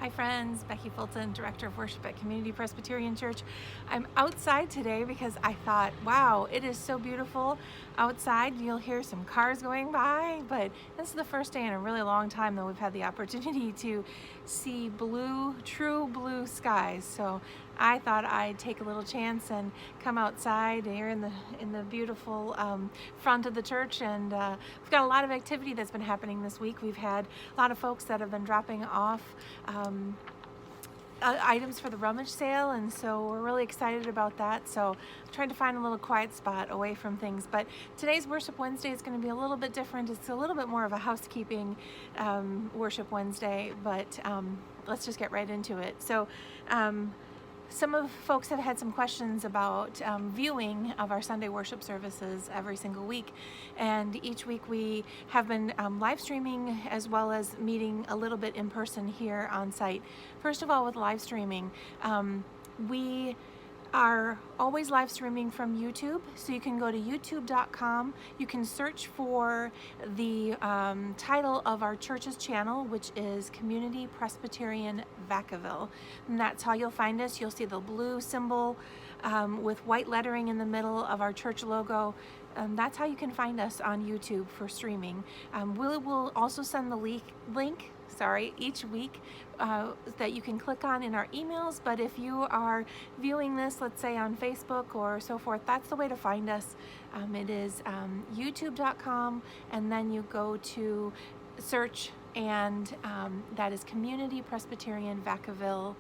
Hi friends, Becky Fulton, Director of Worship at Community Presbyterian Church. I'm outside today because I thought, wow, it is so beautiful outside. You'll hear some cars going by, but this is the first day in a really long time that we've had the opportunity to see true blue skies. So I thought I'd take a little chance and come outside here in the beautiful front of the church, and we've got a lot of activity that's been happening this week. We've had a lot of folks that have been dropping off items for the rummage sale, and so we're really excited about that. So I'm trying to find a little quiet spot away from things. But today's Worship Wednesday is going to be a little bit different. It's a little bit more of a housekeeping Worship Wednesday, but let's just get right into it. So some of folks have had some questions about viewing of our Sunday worship services every single week, and each week we have been live streaming as well as meeting a little bit in person here on site. First of all, with live streaming, we are always live streaming from YouTube, so you can go to youtube.com. You can search for the title of our church's channel, which is Community Presbyterian Vacaville, and that's how you'll find us. You'll see the blue symbol with white lettering in the middle of our church logo. That's how you can find us on YouTube for streaming. We'll also send the link each week that you can click on in our emails, but if you are viewing this, let's say on Facebook or so forth, that's the way to find us. It is youtube.com, and then you go to search, and that is Community Presbyterian Vacaville.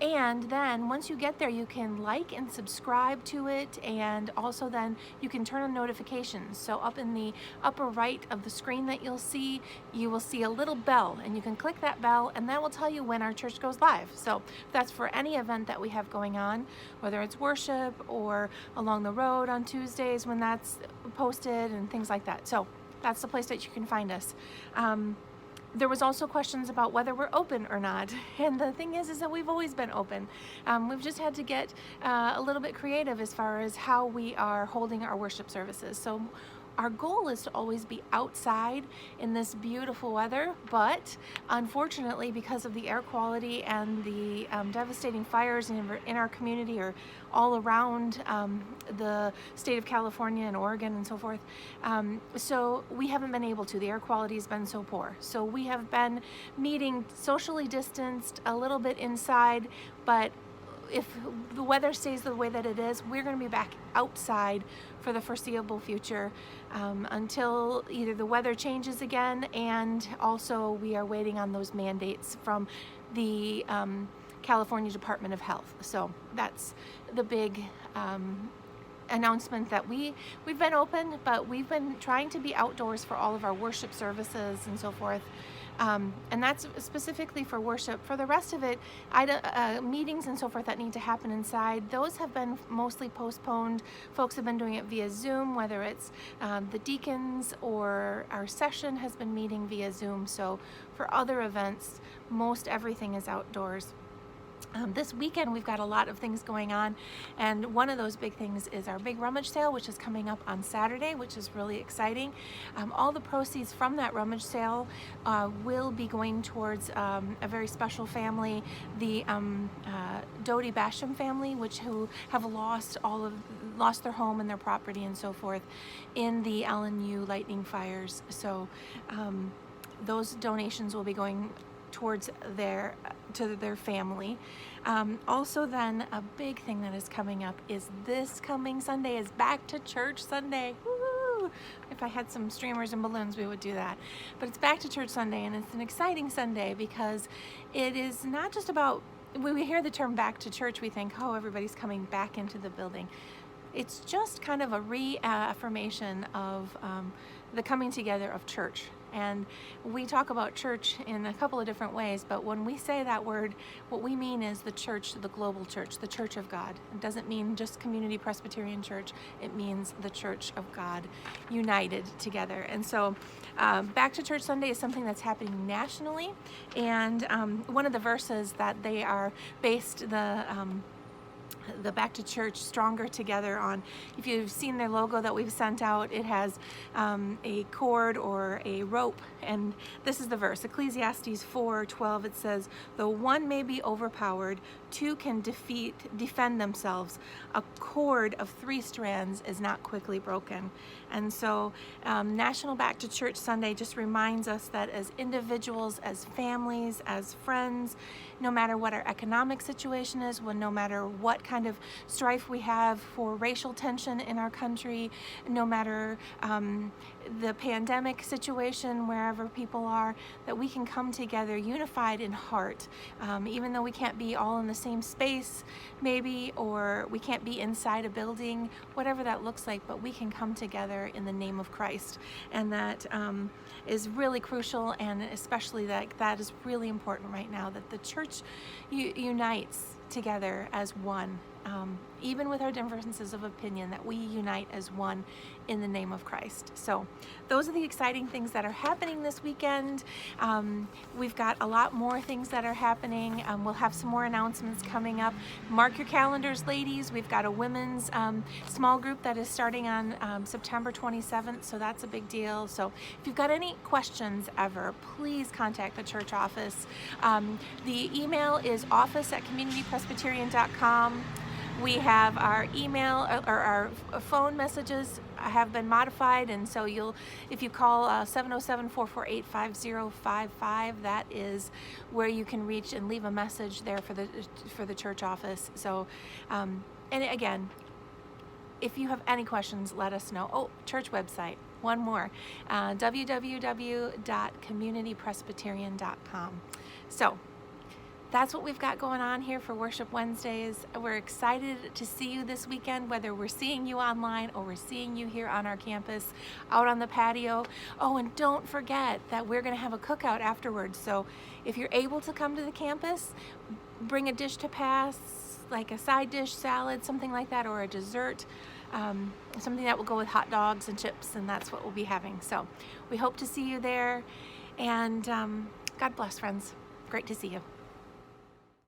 And then once you get there, you can like and subscribe to it, and also then you can turn on notifications. So up in the upper right of the screen that you'll see, you will see a little bell, and you can click that bell, and that will tell you when our church goes live. So that's for any event that we have going on, whether it's worship or along the road on Tuesdays when that's posted and things like that. So that's the place that you can find us. There was also questions about whether we're open or not, and the thing is that we've always been open. We've just had to get a little bit creative as far as how we are holding our worship services. So our goal is to always be outside in this beautiful weather, but unfortunately, because of the air quality and the devastating fires in our community or all around the state of California and Oregon and so forth, so we haven't been able to. The air quality has been so poor. So we have been meeting socially distanced, a little bit inside, but if the weather stays the way that it is, we're going to be back outside for the foreseeable future until either the weather changes again, and also we are waiting on those mandates from the California Department of Health. So that's the big announcement that we've been open, but we've been trying to be outdoors for all of our worship services and so forth. And that's specifically for worship. For the rest of it, meetings and so forth that need to happen inside, those have been mostly postponed. Folks have been doing it via Zoom, whether it's the deacons or our session has been meeting via Zoom. So for other events, most everything is outdoors. This weekend we've got a lot of things going on, and one of those big things is our big rummage sale, which is coming up on Saturday, which is really exciting. All the proceeds from that rummage sale will be going towards a very special family, the Doty Basham family, who have lost their home and their property and so forth in the LNU lightning fires. So those donations will be going towards their family. Also then, a big thing that is coming up is this coming Sunday is Back to Church Sunday. Woo! If I had some streamers and balloons, we would do that. But it's Back to Church Sunday, and it's an exciting Sunday because it is not just about, when we hear the term back to church, we think, oh, everybody's coming back into the building. It's just kind of a reaffirmation of the coming together of church. And we talk about church in a couple of different ways, but when we say that word, what we mean is the church, the global church, the church of God. It doesn't mean just Community Presbyterian Church. It means the church of God united together. And so Back to Church Sunday is something that's happening nationally, and one of the verses that they are based the Back to Church Stronger Together on. If you've seen their logo that we've sent out, it has a cord or a rope, and this is the verse, Ecclesiastes 4:12. It says, though one may be overpowered, two can defend themselves. A cord of 3 strands is not quickly broken. And so National Back to Church Sunday just reminds us that as individuals, as families, as friends, no matter what our economic situation is, no matter what kind of strife we have for racial tension in our country, no matter the pandemic situation, wherever people are, that we can come together unified in heart, even though we can't be all in the same space maybe, or we can't be inside a building, whatever that looks like, but we can come together in the name of Christ. And that is really crucial, and especially that is really important right now, that the church unites together as one, even with our differences of opinion, that we unite as one in the name of Christ. So those are the exciting things that are happening this weekend. We've got a lot more things that are happening. We'll have some more announcements coming up. Mark your calendars, ladies. We've got a women's small group that is starting on September 27th, so that's a big deal. So if you've got any questions ever, please contact the church office. The email is office@communitypresbyterian.com. We have our email or our phone messages have been modified, and so if you call 707-448-5055, that is where you can reach and leave a message there for the church office. So, and again, if you have any questions, let us know. Oh, church website, one more, www.communitypresbyterian.com. So that's what we've got going on here for Worship Wednesdays. We're excited to see you this weekend, whether we're seeing you online or we're seeing you here on our campus, out on the patio. Oh, and don't forget that we're going to have a cookout afterwards. So if you're able to come to the campus, bring a dish to pass, like a side dish, salad, something like that, or a dessert, something that will go with hot dogs and chips, and that's what we'll be having. So we hope to see you there, and God bless, friends. Great to see you.